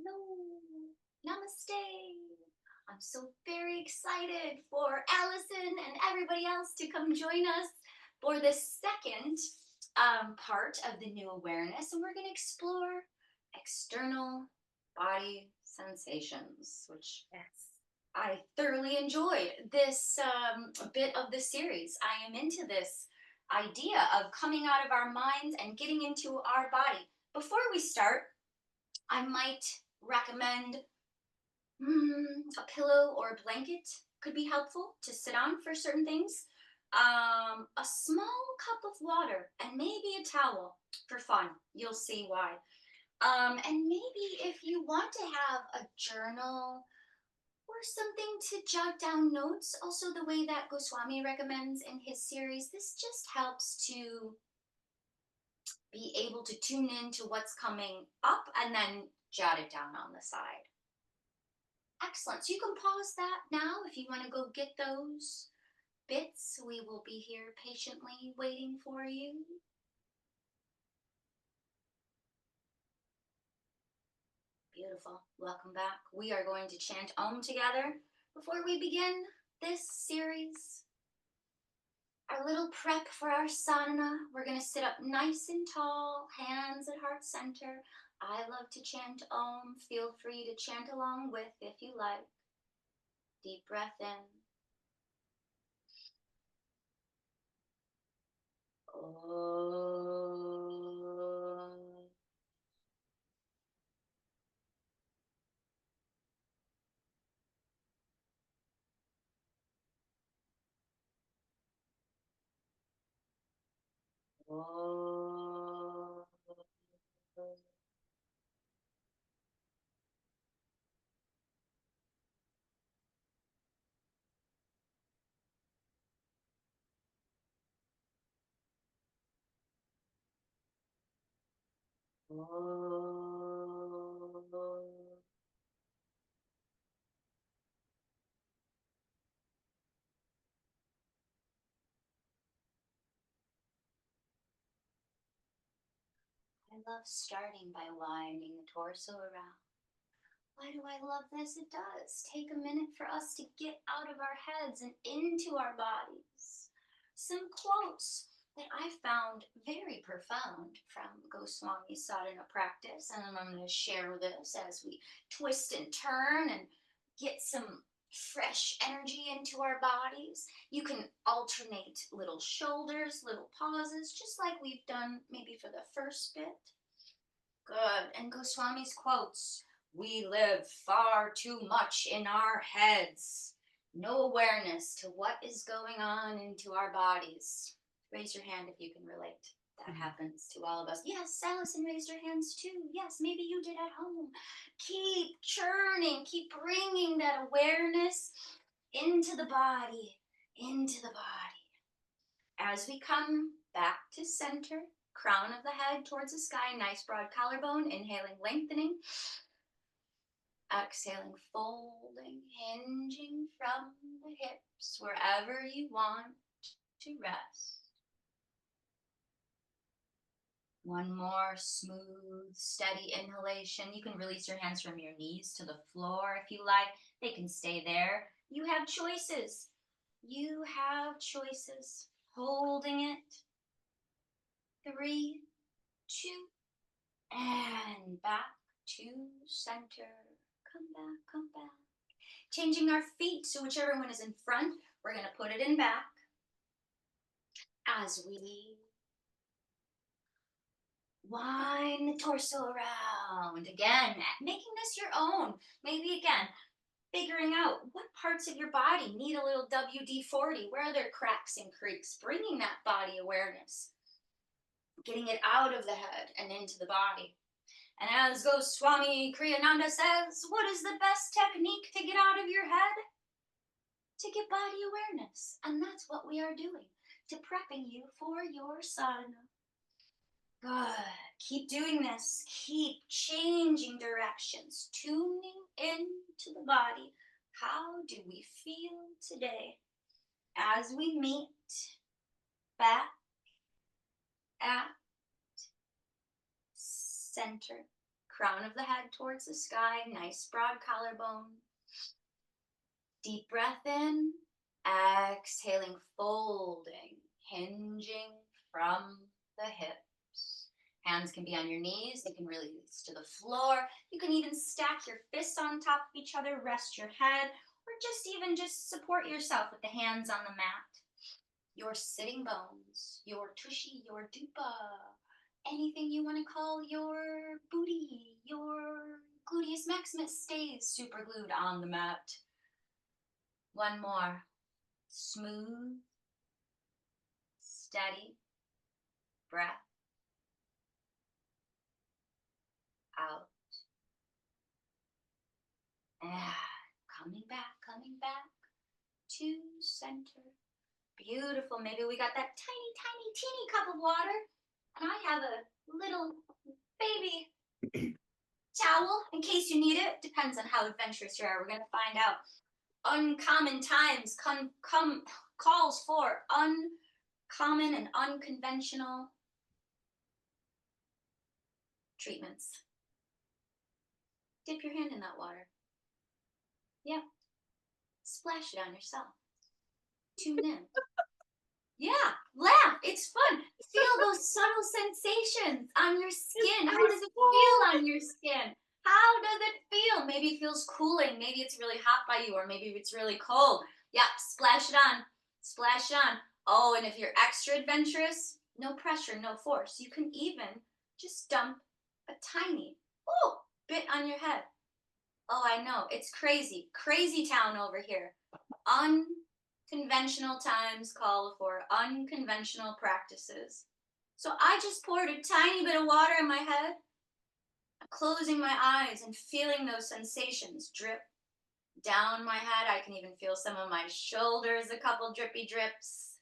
Hello, namaste. I'm so very excited for Allison and everybody else to come join us for the second part of the new awareness, and we're going to explore external body sensations, which Yes. I thoroughly enjoyed this bit of the series. I am into this idea of coming out of our minds and getting into our body. Before we start, I might recommend a pillow or a blanket could be helpful to sit on for certain things. A small cup of water and maybe a towel for fun. You'll see why. And maybe if you want to have a journal or something to jot down notes, also the way that Goswami recommends in his series, this just helps to be able to tune into what's coming up and then jot it down on the side. Excellent. So you can pause that now if you want to go get those bits. We will be here patiently waiting for you. Beautiful. Welcome back. We are going to chant Om together before we begin this series. Our little prep for our sadhana. We're going to sit up nice and tall, hands at heart center. I love to chant Om. Feel free to chant along with if you like. Deep breath in. Om. Om. I love starting by winding the torso around. Why do I love this? It does take a minute for us to get out of our heads and into our bodies. Some quotes that I found very profound from Goswami's sadhana practice, and I'm going to share this as we twist and turn and get some fresh energy into our bodies. You can alternate little shoulders, little pauses, just like we've done maybe for the first bit. Good. And Goswami's quotes: we live far too much in our heads. No awareness to what is going on into our bodies. Raise your hand if you can relate. That happens to all of us. Yes, Allison raised her hands too. Yes, maybe you did at home. Keep churning, keep bringing that awareness into the body, into the body. As we come back to center, crown of the head towards the sky, nice broad collarbone, inhaling, lengthening. Exhaling, folding, hinging from the hips, wherever you want to rest. One more smooth, steady inhalation. You can release your hands from your knees to the floor if you like. They can stay there. You have choices. You have choices. Holding it. 3, 2, and back to center. Come back, come back. Changing our feet, so whichever one is in front, we're going to put it in back as we wind the torso around. Again, making this your own. Maybe again, figuring out what parts of your body need a little WD-40. Where are there cracks and creaks? Bringing that body awareness. Getting it out of the head and into the body. And as Goswami Kriya says, what is the best technique to get out of your head? To get body awareness. And that's what we are doing, to prepping you for your sadhana. Good. Keep doing this. Keep changing directions, tuning into the body. How do we feel today as we meet back at center, crown of the head towards the sky, nice broad collarbone. Deep breath in, exhaling, folding, hinging from the hips. Hands can be on your knees, they can release to the floor. You can even stack your fists on top of each other, rest your head, or just support yourself with the hands on the mat. Your sitting bones, your tushy, your dupa, anything you want to call your booty, your gluteus maximus stays super glued on the mat. One more. Smooth, steady breath out. And coming back to center. Beautiful. Maybe we got that tiny, tiny, teeny cup of water. And I have a little baby towel in case you need it. Depends on how adventurous you are. We're going to find out. Uncommon times calls for uncommon and unconventional treatments. Dip your hand in that water. Yeah. Splash it on yourself. Tune in. Yeah, laugh. It's fun. Feel those subtle sensations on your skin. How does it feel on your skin? How does it feel? Maybe it feels cooling. Maybe it's really hot by you, or maybe it's really cold. Yeah, splash it on. Splash it on. Oh, and if you're extra adventurous, no pressure, no force. You can even just dump a tiny bit on your head. Oh, I know. It's crazy. Crazy town over here. Unconventional times call for unconventional practices. So I just poured a tiny bit of water in my head. I'm closing my eyes and feeling those sensations drip down my head. I can even feel some of my shoulders, a couple drippy drips.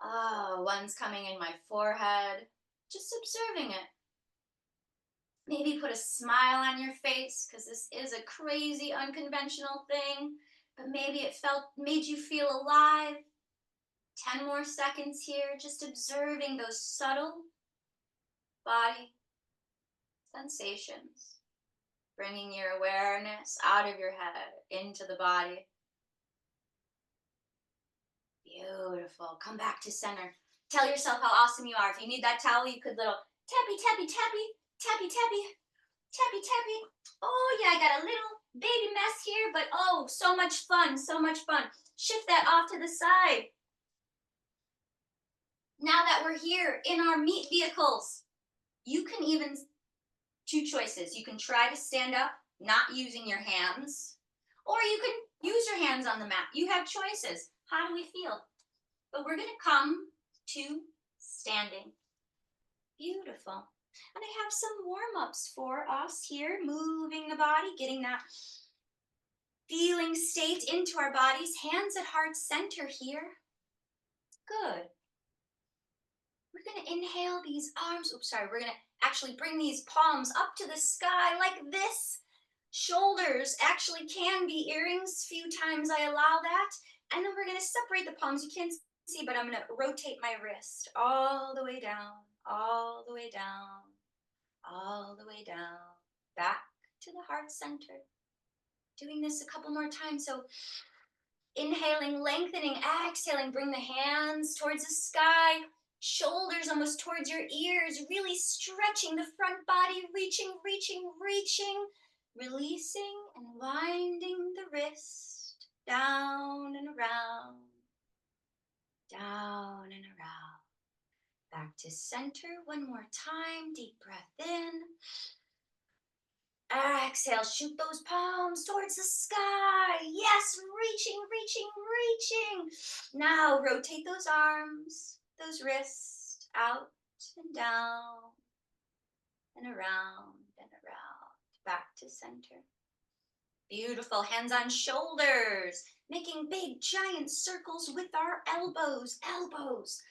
Oh, one's coming in my forehead. Just observing it. Maybe put a smile on your face, because this is a crazy, unconventional thing. But maybe it made you feel alive. 10 more seconds here, just observing those subtle body sensations. Bringing your awareness out of your head, into the body. Beautiful. Come back to center. Tell yourself how awesome you are. If you need that towel, you could little tappy, tappy, tappy, tappy, tappy, tappy, tappy. Oh yeah, I got a little baby mess here, but oh, so much fun, so much fun. Shift that off to the side. Now that we're here in our meat vehicles, you can even, two choices. You can try to stand up, not using your hands, or you can use your hands on the mat. You have choices. How do we feel? But we're going to come to standing. Beautiful. And I have some warm-ups for us here, moving the body, getting that feeling state into our bodies. Hands at heart center here. Good. We're going to inhale these arms. We're going to actually bring these palms up to the sky like this. Shoulders actually can be earrings. Few times I allow that. And then we're going to separate the palms. You can't see, but I'm going to rotate my wrist all the way down, all the way down, all the way down, back to the heart center. Doing this a couple more times. So inhaling, lengthening, exhaling, bring the hands towards the sky, shoulders almost towards your ears, really stretching the front body, reaching, reaching, reaching, releasing and winding the wrist down and around, down and around. Back to center one more time, deep breath in. Exhale, shoot those palms towards the sky. Yes, reaching, reaching, reaching. Now rotate those arms, those wrists out and down and around and around. Back to center. Beautiful. Hands on shoulders, making big giant circles with our elbows. Elbows.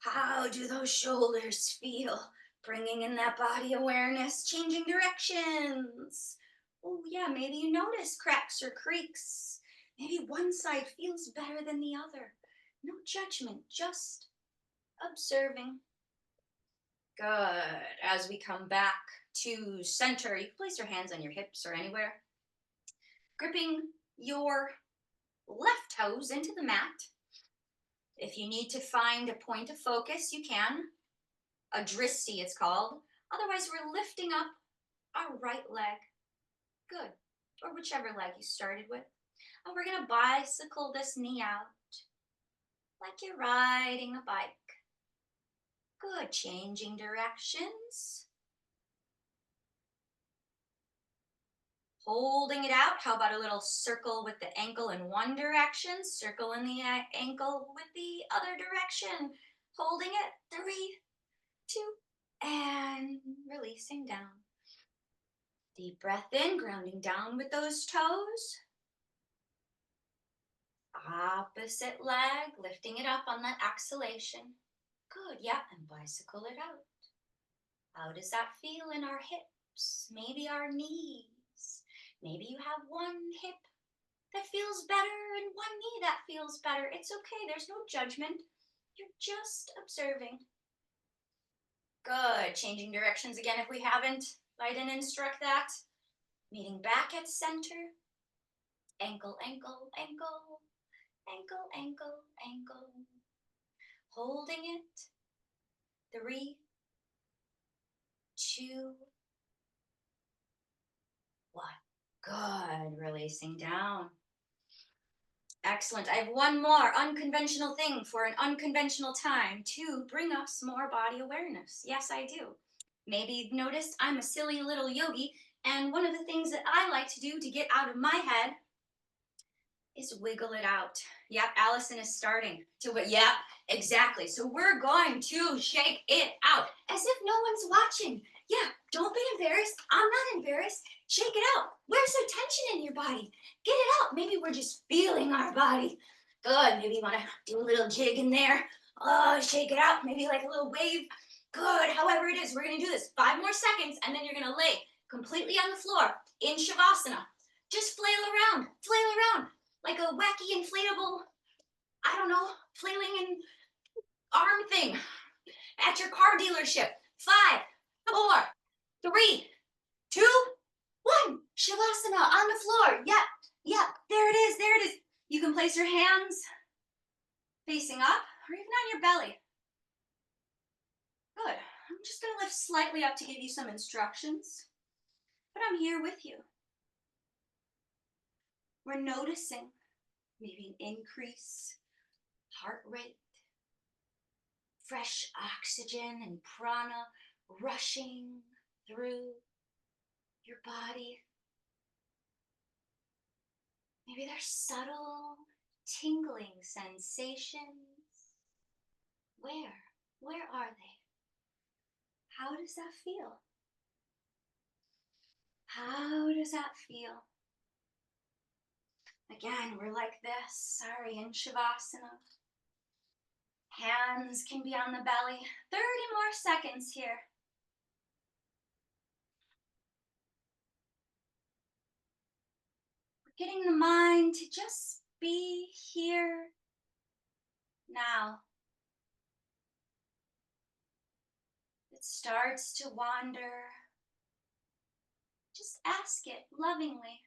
How do those shoulders feel? Bringing in that body awareness, changing directions. Oh yeah, maybe you notice cracks or creaks. Maybe one side feels better than the other. No judgment, just observing. Good. As we come back to center. You can place your hands on your hips or anywhere. Gripping your left toes into the mat. If you need to find a point of focus, you can. A dristi, it's called. Otherwise, we're lifting up our right leg. Good. Or whichever leg you started with. And we're going to bicycle this knee out like you're riding a bike. Good. Changing directions. Holding it out. How about a little circle with the ankle in one direction, circle in the ankle with the other direction. Holding it. 3, 2, and releasing down. Deep breath in, grounding down with those toes. Opposite leg, lifting it up on that exhalation. Good, yeah, and bicycle it out. How does that feel in our hips? Maybe our knees. Maybe you have one hip that feels better and one knee that feels better. It's okay, there's no judgment. You're just observing. Good, changing directions again if we haven't. I didn't instruct that. Meeting back at center. Ankle, ankle, ankle. Ankle, ankle, ankle. Holding it. 3, 2, 1. Good. Releasing down. Excellent. I have one more unconventional thing for an unconventional time to bring us more body awareness. Yes, I do. Maybe you've noticed I'm a silly little yogi, and one of the things that I like to do to get out of my head is wiggle it out. Yep, Allison is starting to, yeah, exactly. So we're going to shake it out as if no one's watching. Yeah, don't be embarrassed. I'm not embarrassed. Shake it out. Where's the tension in your body? Get it out. Maybe we're just feeling our body. Good. Maybe you want to do a little jig in there. Oh, shake it out. Maybe like a little wave. Good. However it is, we're going to do this 5 more seconds, and then you're going to lay completely on the floor in Shavasana. Just flail around. Flail around. Like a wacky inflatable, I don't know, flailing and arm thing at your car dealership. 5, 4, 3, 2, 1. Shavasana on the floor. Yep, there it is, there it is. You can place your hands facing up or even on your belly. Good. I'm just going to lift slightly up to give you some instructions, but I'm here with you. We're noticing maybe an increase, heart rate, fresh oxygen and prana rushing through your body. Maybe there's subtle tingling sensations. Where are they? How does that feel? How does that feel? Again, we're like this, sorry, in Shavasana. Hands can be on the belly. 30 more seconds here. We're getting the mind to just be here now. It starts to wander. Just ask it lovingly.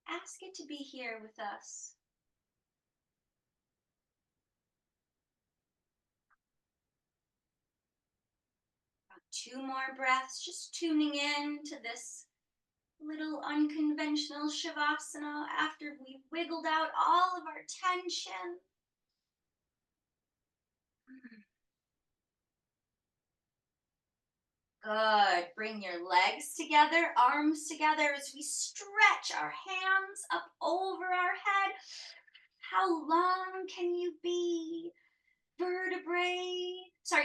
Ask it to be here with us. About 2 more breaths, just tuning in to this little unconventional Shavasana after we've wiggled out all of our tension. Good. Bring your legs together, arms together as we stretch our hands up over our head. How long can you be?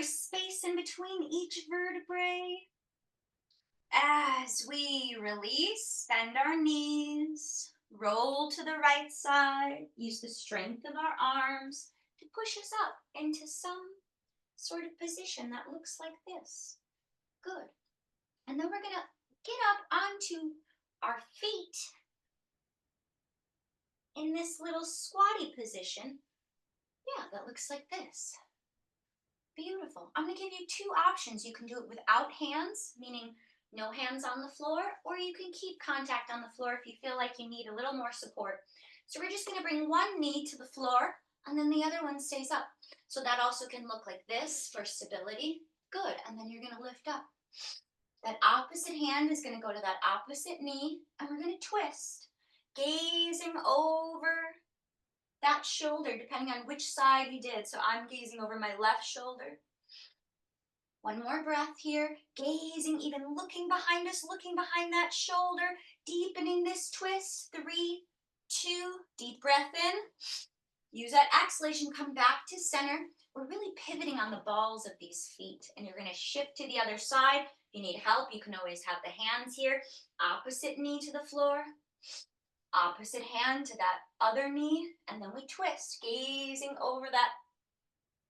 Space in between each vertebrae. As we release, bend our knees, roll to the right side, use the strength of our arms to push us up into some sort of position that looks like this. Good. And then we're going to get up onto our feet in this little squatty position. Yeah, that looks like this. Beautiful. I'm going to give you two options. You can do it without hands, meaning no hands on the floor, or you can keep contact on the floor if you feel like you need a little more support. So we're just going to bring one knee to the floor and then the other one stays up. So that also can look like this for stability. Good. And then you're going to lift up. That opposite hand is going to go to that opposite knee and we're going to twist, gazing over that shoulder, depending on which side we did. So I'm gazing over my left shoulder. One more breath here, gazing, even looking behind us, looking behind that shoulder, deepening this twist. 3, 2, deep breath in. Use that exhalation, come back to center. We're really pivoting on the balls of these feet, and you're going to shift to the other side. If you need help, you can always have the hands here. Opposite knee to the floor. Opposite hand to that other knee, and then we twist, gazing over that.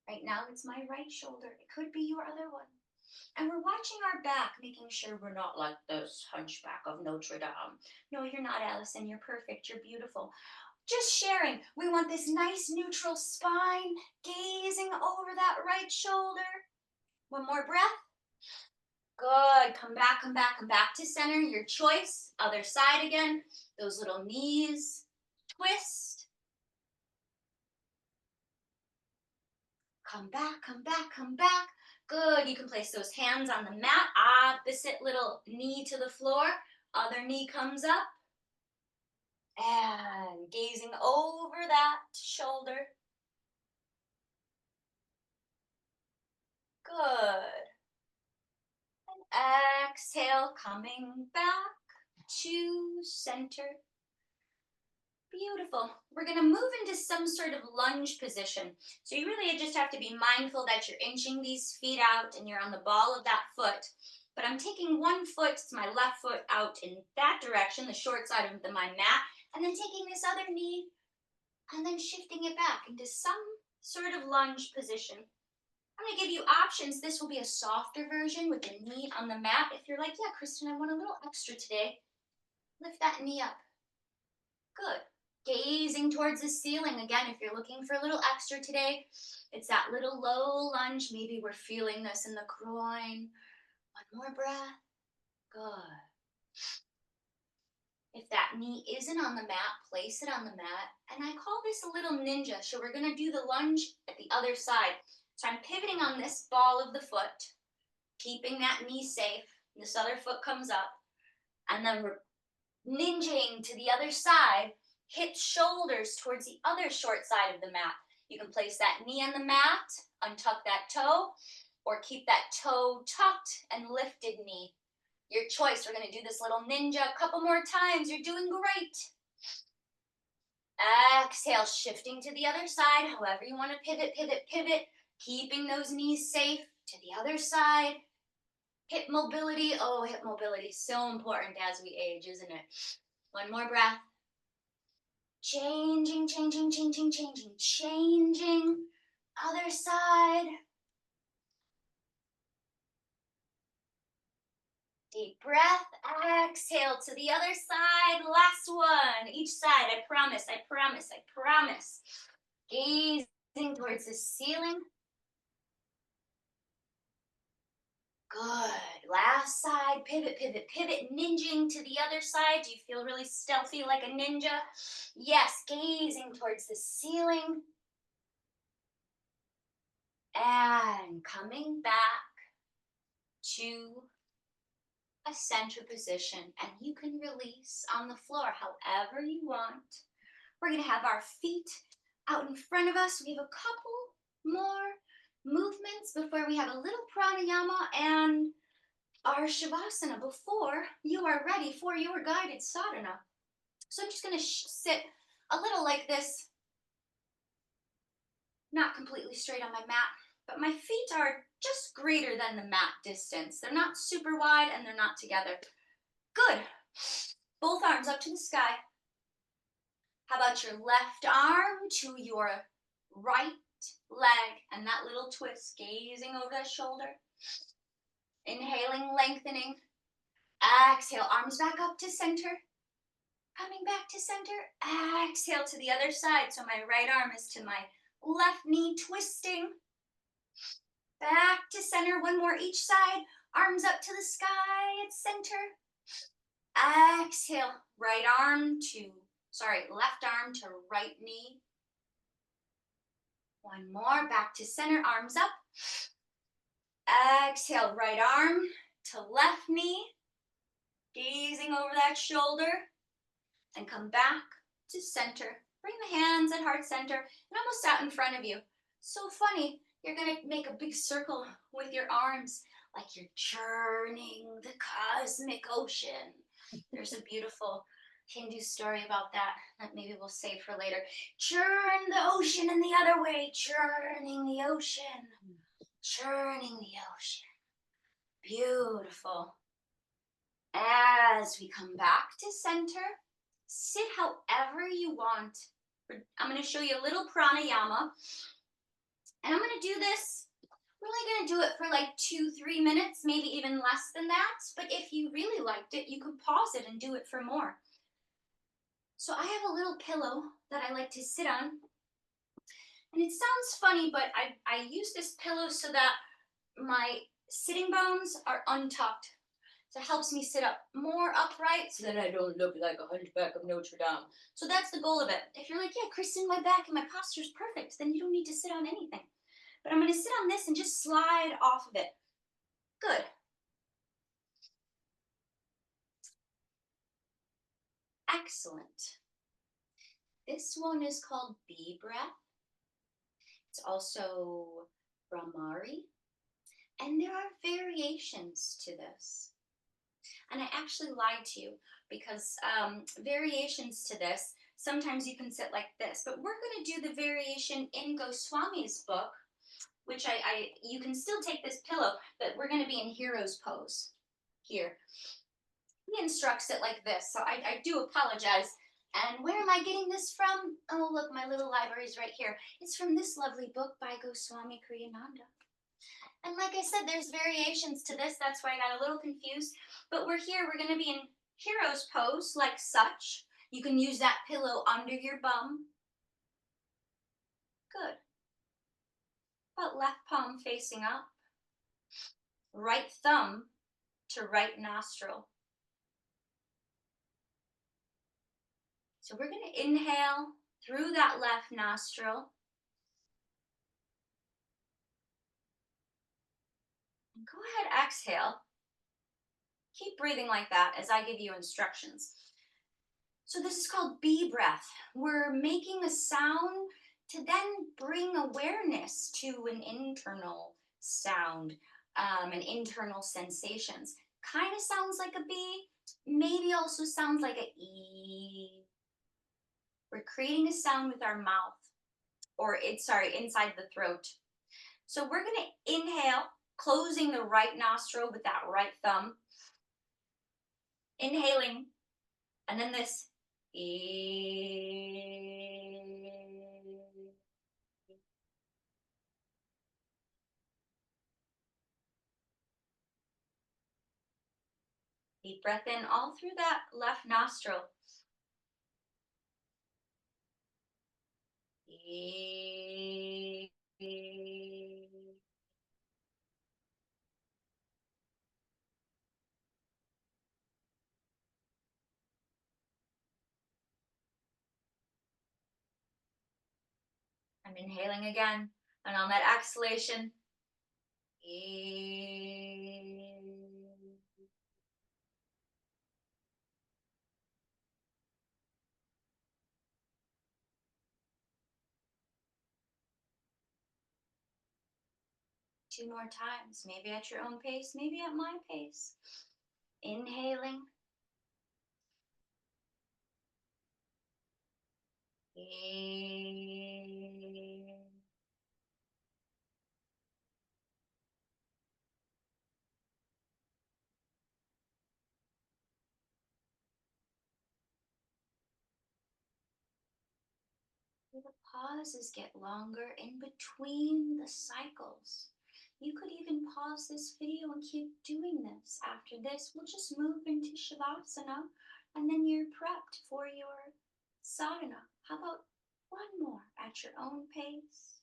Right now, it's my right shoulder. It could be your other one. And we're watching our back, making sure we're not like this hunchback of Notre Dame. No, you're not, Allison. You're perfect. You're beautiful. Just sharing. We want this nice neutral spine, gazing over that right shoulder. One more breath. Good. Come back, come back, come back to center. Your choice. Other side again. Those little knees. Twist. Come back, come back, come back. Good. You can place those hands on the mat. Opposite little knee to the floor. Other knee comes up. And gazing over that shoulder. Good. And exhale, coming back to center. Beautiful. We're going to move into some sort of lunge position. So you really just have to be mindful that you're inching these feet out and you're on the ball of that foot. But I'm taking one foot, my left foot, out in that direction, the short side of my mat, and then taking this other knee and then shifting it back into some sort of lunge position. I'm going to give you options. This will be a softer version with the knee on the mat. If you're like, yeah, Kristen, I want a little extra today, lift that knee up. Good. Gazing towards the ceiling. Again, if you're looking for a little extra today, it's that little low lunge. Maybe we're feeling this in the groin. One more breath. Good. If that knee isn't on the mat, place it on the mat. And I call this a little ninja. So we're going to do the lunge at the other side. So I'm pivoting on this ball of the foot, keeping that knee safe. This other foot comes up. And then we're ninjaing to the other side. Hips, shoulders towards the other short side of the mat. You can place that knee on the mat, untuck that toe, or keep that toe tucked and lifted knee. Your choice. We're going to do this little ninja a couple more times. You're doing great. Exhale, shifting to the other side. However you want to pivot, pivot, pivot. Keeping those knees safe to the other side. Hip mobility. Oh, hip mobility is so important as we age, isn't it? One more breath. Changing, changing, changing, changing, changing. Other side. Deep breath. Exhale to the other side. Last one. Each side. I promise, I promise, I promise. Gazing towards the ceiling. Good. Last side. Pivot, pivot, pivot. Ninjing to the other side. Do you feel really stealthy like a ninja? Yes. Gazing towards the ceiling. And coming back to a center position. And you can release on the floor however you want. We're going to have our feet out in front of us. We have a couple more movements before we have a little pranayama and our shavasana before you are ready for your guided sadhana. So I'm just going to sit a little like this, not completely straight on my mat, but my feet are just greater than the mat distance. They're not super wide and they're not together. Good. Both arms up to the sky. How about your left arm to your right leg and that little twist, gazing over the shoulder. Inhaling, lengthening. Exhale, arms back up to center. Coming back to center. Exhale to the other side. So my right arm is to my left knee, twisting. Back to center, one more each side. Arms up to the sky at center. Exhale, left arm to right knee. One more, back to center, arms up. Exhale, right arm to left knee. Gazing over that shoulder. And come back to center. Bring the hands at heart center and almost out in front of you. So funny, you're gonna make a big circle with your arms like you're churning the cosmic ocean. There's a beautiful Hindu story about that maybe we'll save for later. Churn the ocean in the other way, churning the ocean, churning the ocean. Beautiful. As we come back to center, sit however you want. I'm going to show you a little pranayama. And I'm going to do this, we're only going to do it for like 2-3 minutes, maybe even less than that. But if you really liked it, you could pause it and do it for more. So I have a little pillow that I like to sit on. And it sounds funny, but I use this pillow so that my sitting bones are untucked. So it helps me sit up more upright so that I don't look like a hunchback of Notre Dame. So that's the goal of it. If you're like, yeah, Kristen, my back and my posture is perfect, then you don't need to sit on anything. But I'm going to sit on this and just slide off of it. Good. Excellent. This one is called bee breath. It's also Brahmari. And there are variations to this. And I actually lied to you because variations to this, sometimes you can sit like this, but we're going to do the variation in Goswami's book, which you can still take this pillow, but we're going to be in hero's pose here. He instructs it like this, so I do apologize. And where am I getting this from? Oh, look, my little library's right here. It's from this lovely book by Goswami Kriyananda. And like I said, there's variations to this. That's why I got a little confused. But we're here. We're going to be in hero's pose, like such. You can use that pillow under your bum. Good. But left palm facing up. Right thumb to right nostril. So we're going to inhale through that left nostril. And go ahead, exhale. Keep breathing like that as I give you instructions. So this is called bee breath. We're making a sound to then bring awareness to an internal sound and internal sensations. Kind of sounds like a bee, maybe also sounds like a E. We're creating a sound with our mouth, inside the throat. So we're going to inhale, closing the right nostril with that right thumb. Inhaling, and then this deep breath in all through that left nostril. I'm inhaling again, and on that exhalation, two more times, maybe at your own pace, maybe at my pace. Inhaling. The pauses get longer in between the cycles. You could even pause this video and keep doing this. After this, we'll just move into Shavasana, and then you're prepped for your sadhana. How about one more at your own pace?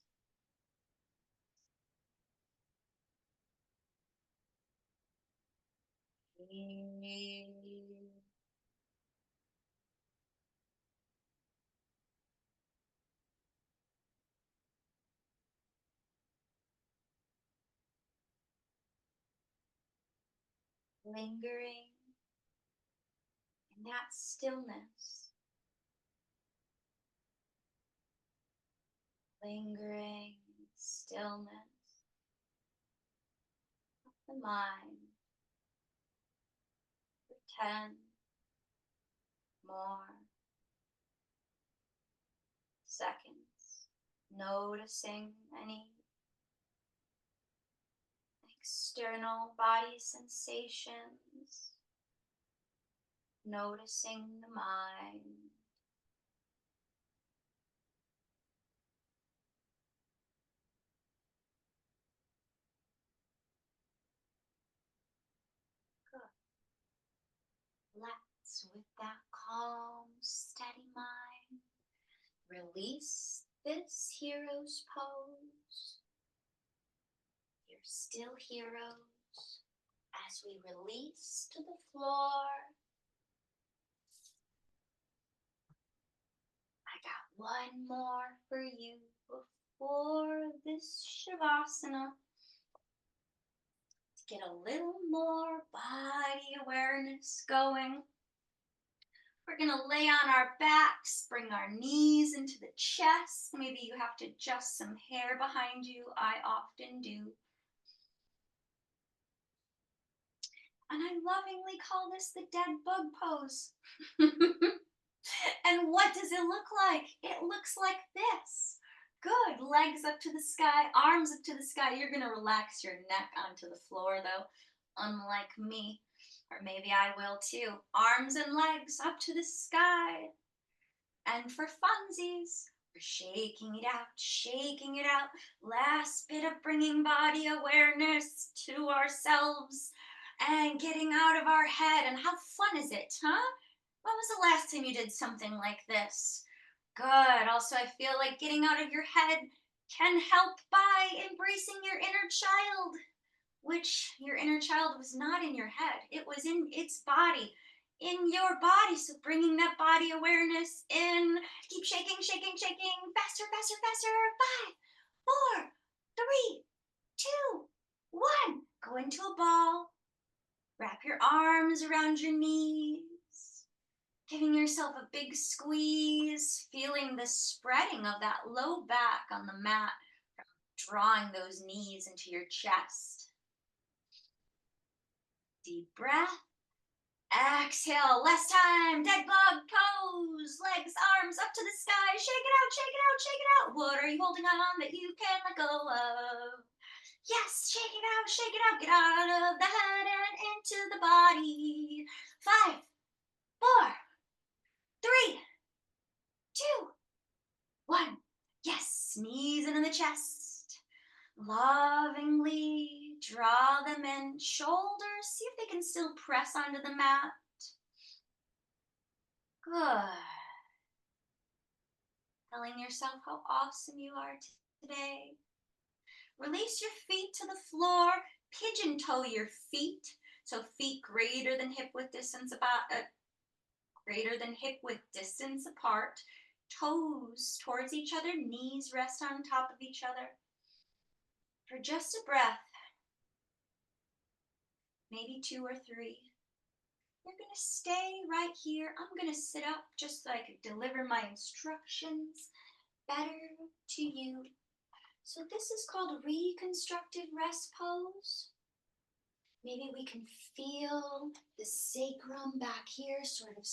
Lingering in that stillness, lingering stillness of the mind for 10 more seconds, noticing any external body sensations, noticing the mind. Good. Let's, with that calm, steady mind, release this hero's pose. You're still heroes. As we release to the floor, I got one more for you before this Shavasana. To get a little more body awareness going, we're going to lay on our backs, bring our knees into the chest. Maybe you have to adjust some hair behind you. I often do. And I lovingly call this the dead bug pose. And what does it look like? It looks like this. Good. Legs up to the sky, arms up to the sky. You're going to relax your neck onto the floor, though, unlike me. Or maybe I will too. Arms and legs up to the sky. And for funsies, we're shaking it out, shaking it out. Last bit of bringing body awareness to ourselves and getting out of our head. And how fun is it, huh? When was the last time you did something like this? Good. Also, I feel like getting out of your head can help by embracing your inner child, which your inner child was not in your head. It was in its body, in your body. So bringing that body awareness in. Keep shaking, shaking, shaking. Faster, faster, faster. 5, 4, 3, 2, 1. Go into a ball. Wrap your arms around your knees. Giving yourself a big squeeze, feeling the spreading of that low back on the mat, drawing those knees into your chest. Deep breath. Exhale. Last time. Dead bug pose. Legs, arms up to the sky. Shake it out, shake it out, shake it out. What are you holding on that you can't let go of? Yes, shake it out, shake it out. Get out of the head and into the body. 5, 4, 3, 2, 1. Yes, knees into the chest. Lovingly draw them in. Shoulders, see if they can still press onto the mat. Good. Telling yourself how awesome you are today. Release your feet to the floor. Pigeon toe your feet. So feet greater than hip width distance apart. Toes towards each other. Knees rest on top of each other. For just a breath, maybe 2 or 3. You're going to stay right here. I'm going to sit up just so I could deliver my instructions better to you. So this is called reconstructive rest pose. Maybe we can feel the sacrum back here sort of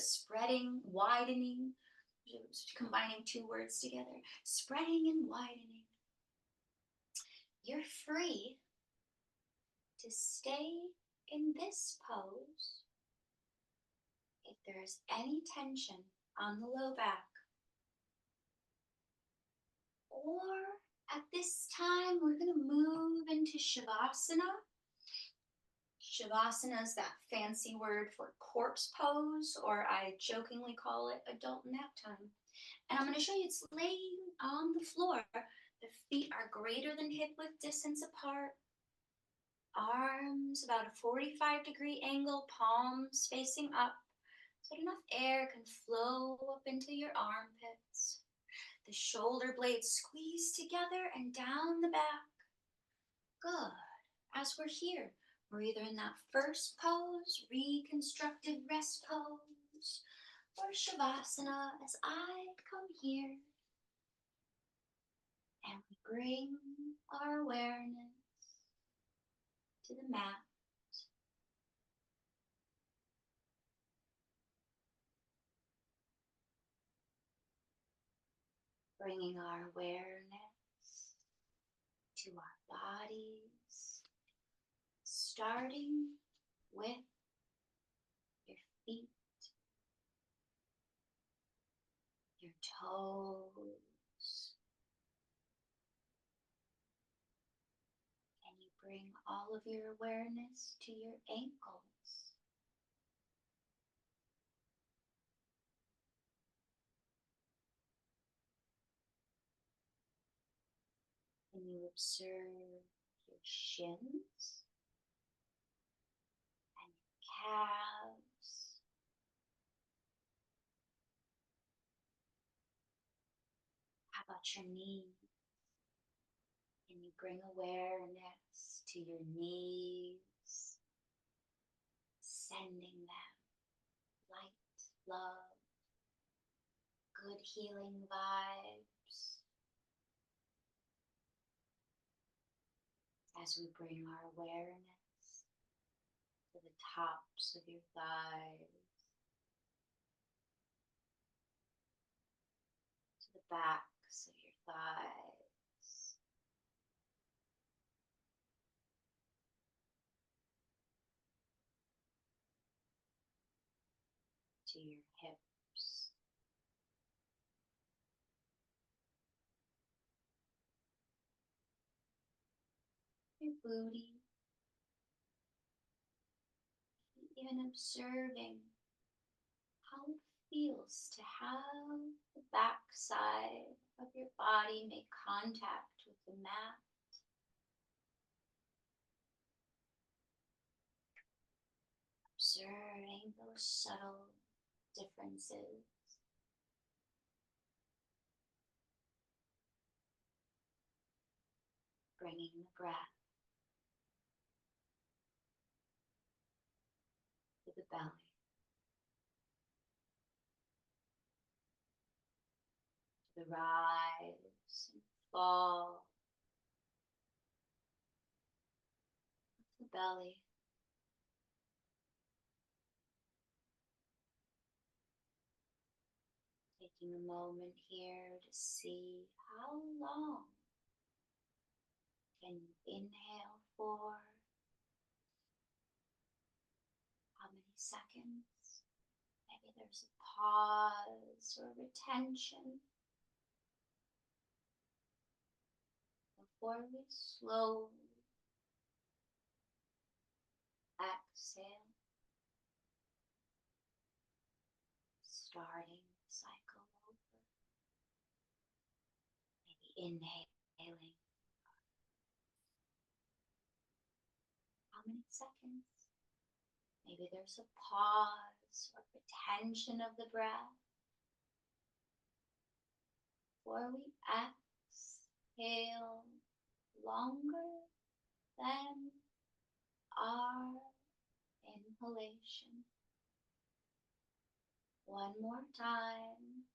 spreading, widening, combining 2 words together, spreading and widening. You're free to stay in this pose if there's any tension on the low back. Or at this time, we're going to move into Shavasana. Shavasana is that fancy word for corpse pose, or I jokingly call it adult nap time. And I'm going to show you it's laying on the floor. The feet are greater than hip width distance apart. Arms about a 45-degree angle, palms facing up, so that enough air can flow up into your armpits. The shoulder blades squeeze together and down the back. Good. As we're here, we're either in that first pose, reconstructed rest pose, or Shavasana as I come here. And we bring our awareness to the mat. Bringing our awareness to our bodies, starting with your feet, your toes, and you bring all of your awareness to your ankles. And you observe your shins and your calves. How about your knees? And you bring awareness to your knees, sending them light, love, good healing vibes. As we bring our awareness to the tops of your thighs, to the backs of your thighs, to your hips, your booty, even observing how it feels to have the backside of your body make contact with the mat. Observing those subtle differences. Bringing the breath to the belly. To the rise and fall of the belly. Taking a moment here to see how long can you inhale for, how many seconds. Maybe there's a pause or retention before we slowly exhale, starting the cycle over. Maybe inhaling. How many seconds? Maybe there's a pause or retention of the breath before we exhale longer than our inhalation. One more time.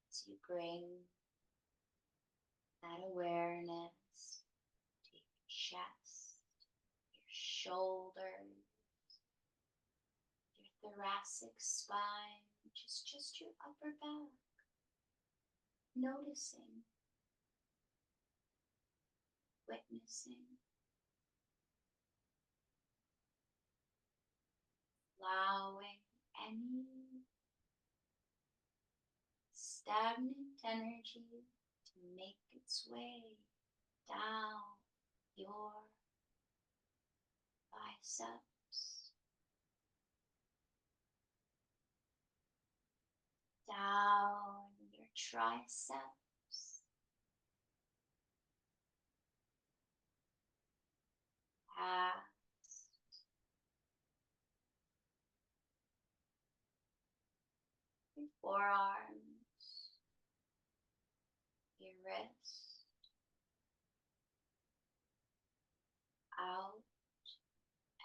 As you bring that awareness to your chest, your shoulders, your thoracic spine, which is just your upper back. Noticing, witnessing, allowing any stagnant energy to make its way down your biceps, down your triceps, past your forearms, your wrist, out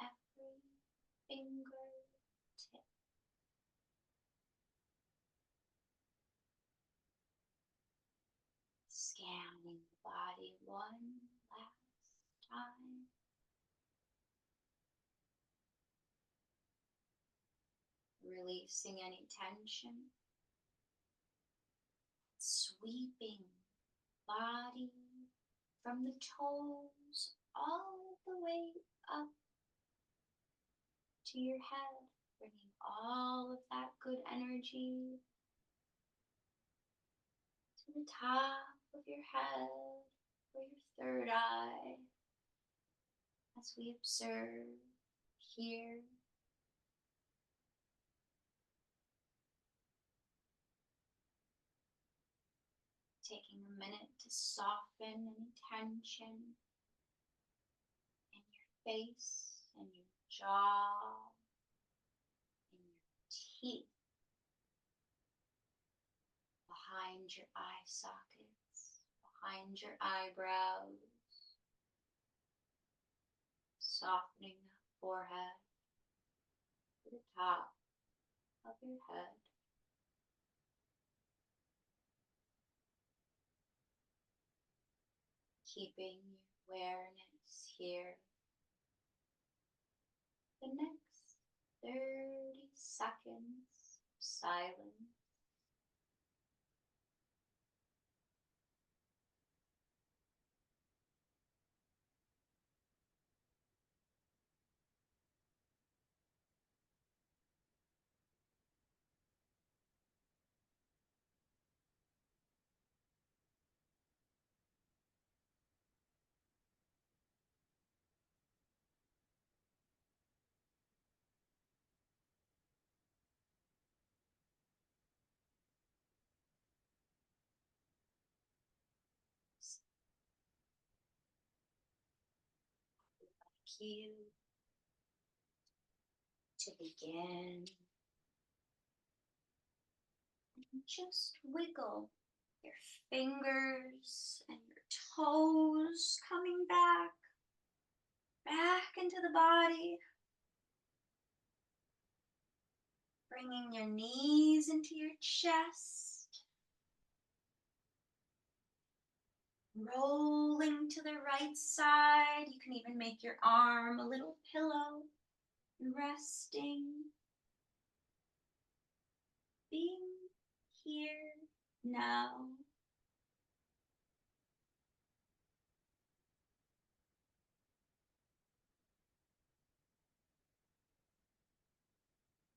every fingertip, scanning the body one last time, releasing any tension, sweeping body from the toes all the way up to your head, bringing all of that good energy to the top of your head or your third eye as we observe here. Taking a minute to soften any tension in your face, in your jaw, in your teeth, behind your eye sockets, behind your eyebrows, softening that forehead to the top of your head. Keeping your awareness here. The next 30 seconds of silence. You to begin. And just wiggle your fingers and your toes coming back into the body. Bringing your knees into your chest. Rolling to the right side. You can even make your arm a little pillow. Resting. Being here now.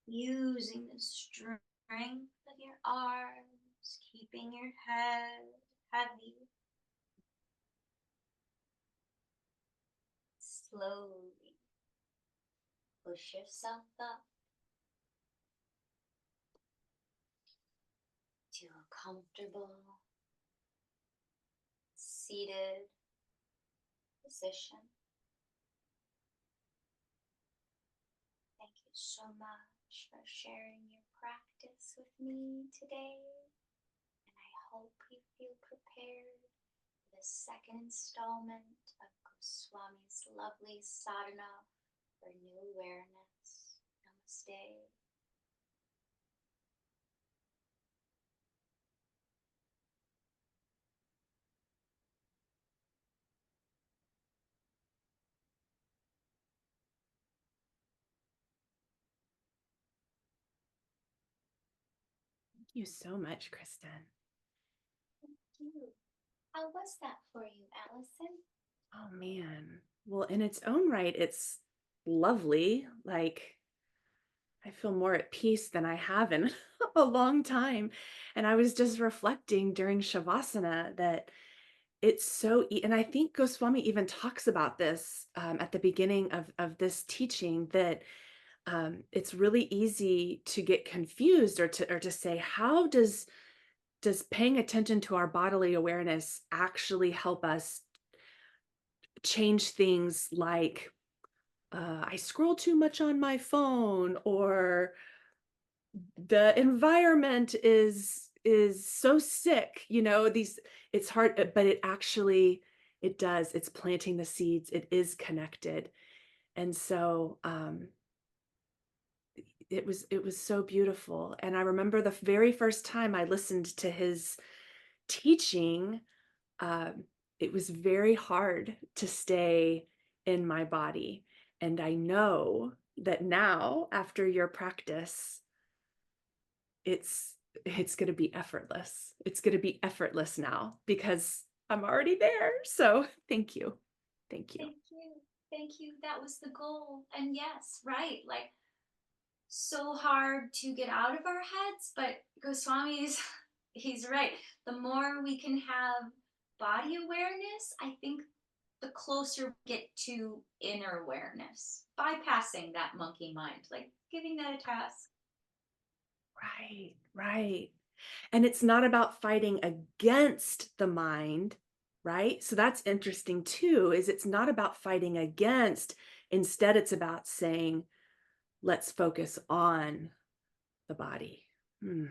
Using the strength of your arms, keeping your head heavy. Slowly push yourself up to a comfortable seated position. Thank you so much for sharing your practice with me today. And I hope you feel prepared for the second installment of Goswami's lovely sadhana for new awareness. Namaste. Thank you so much, Kristen. Thank you. How was that for you, Allison? Oh, man. Well, in its own right, it's lovely. Like, I feel more at peace than I have in a long time. And I was just reflecting during Shavasana that it's so, and I think Goswami even talks about this at the beginning of this teaching, that it's really easy to get confused or to say, how does paying attention to our bodily awareness actually help us change things like I scroll too much on my phone, or the environment is so sick, these, it's hard, but it actually, it does, it's planting the seeds, it is connected. And so it was so beautiful. And I remember the very first time I listened to his teaching, um, it was very hard to stay in my body. And I know that now, after your practice, it's going to be effortless. It's going to be effortless now because I'm already there. So thank you. Thank you. Thank you. Thank you. That was the goal. And yes, right. Like, so hard to get out of our heads, but Goswami is he's right. The more we can have body awareness, I think the closer we get to inner awareness, bypassing that monkey mind, like giving that a task. Right, right. And it's not about fighting against the mind, right? So that's interesting too, is it's not about fighting against, instead it's about saying, let's focus on the body. Hmm.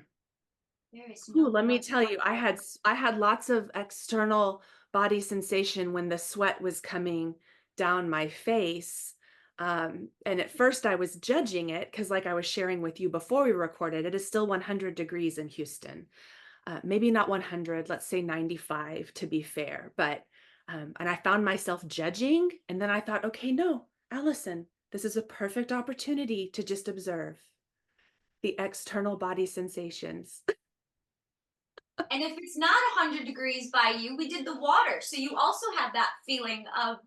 There is Ooh, no let me point. tell you, I had lots of external body sensation when the sweat was coming down my face. And at first I was judging it because, like I was sharing with you before we recorded, it is still 100 degrees in Houston. Maybe not 100, let's say 95 to be fair. But and I found myself judging, and then I thought, okay, no, Allison, this is a perfect opportunity to just observe the external body sensations. And if it's not 100 degrees by you, we did the water. So you also have that feeling of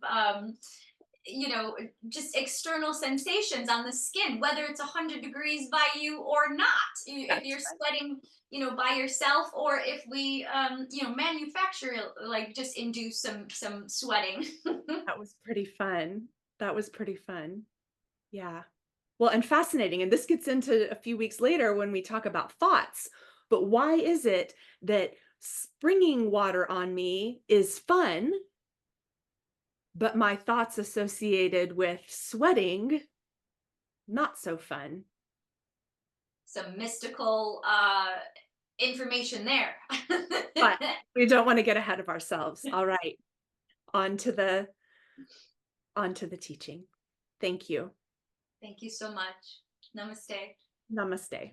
you know, just external sensations on the skin, whether it's 100 degrees by you or not. If That's you're sweating, by yourself, or if we, manufacture, like just induce some sweating. That was pretty fun. That was pretty fun. Yeah. Well, and fascinating. And this gets into a few weeks later when we talk about thoughts. But why is it that springing water on me is fun, but my thoughts associated with sweating, not so fun? Some mystical information there. But we don't want to get ahead of ourselves. All right. On to the on to the teaching. Thank you. Thank you so much. Namaste. Namaste.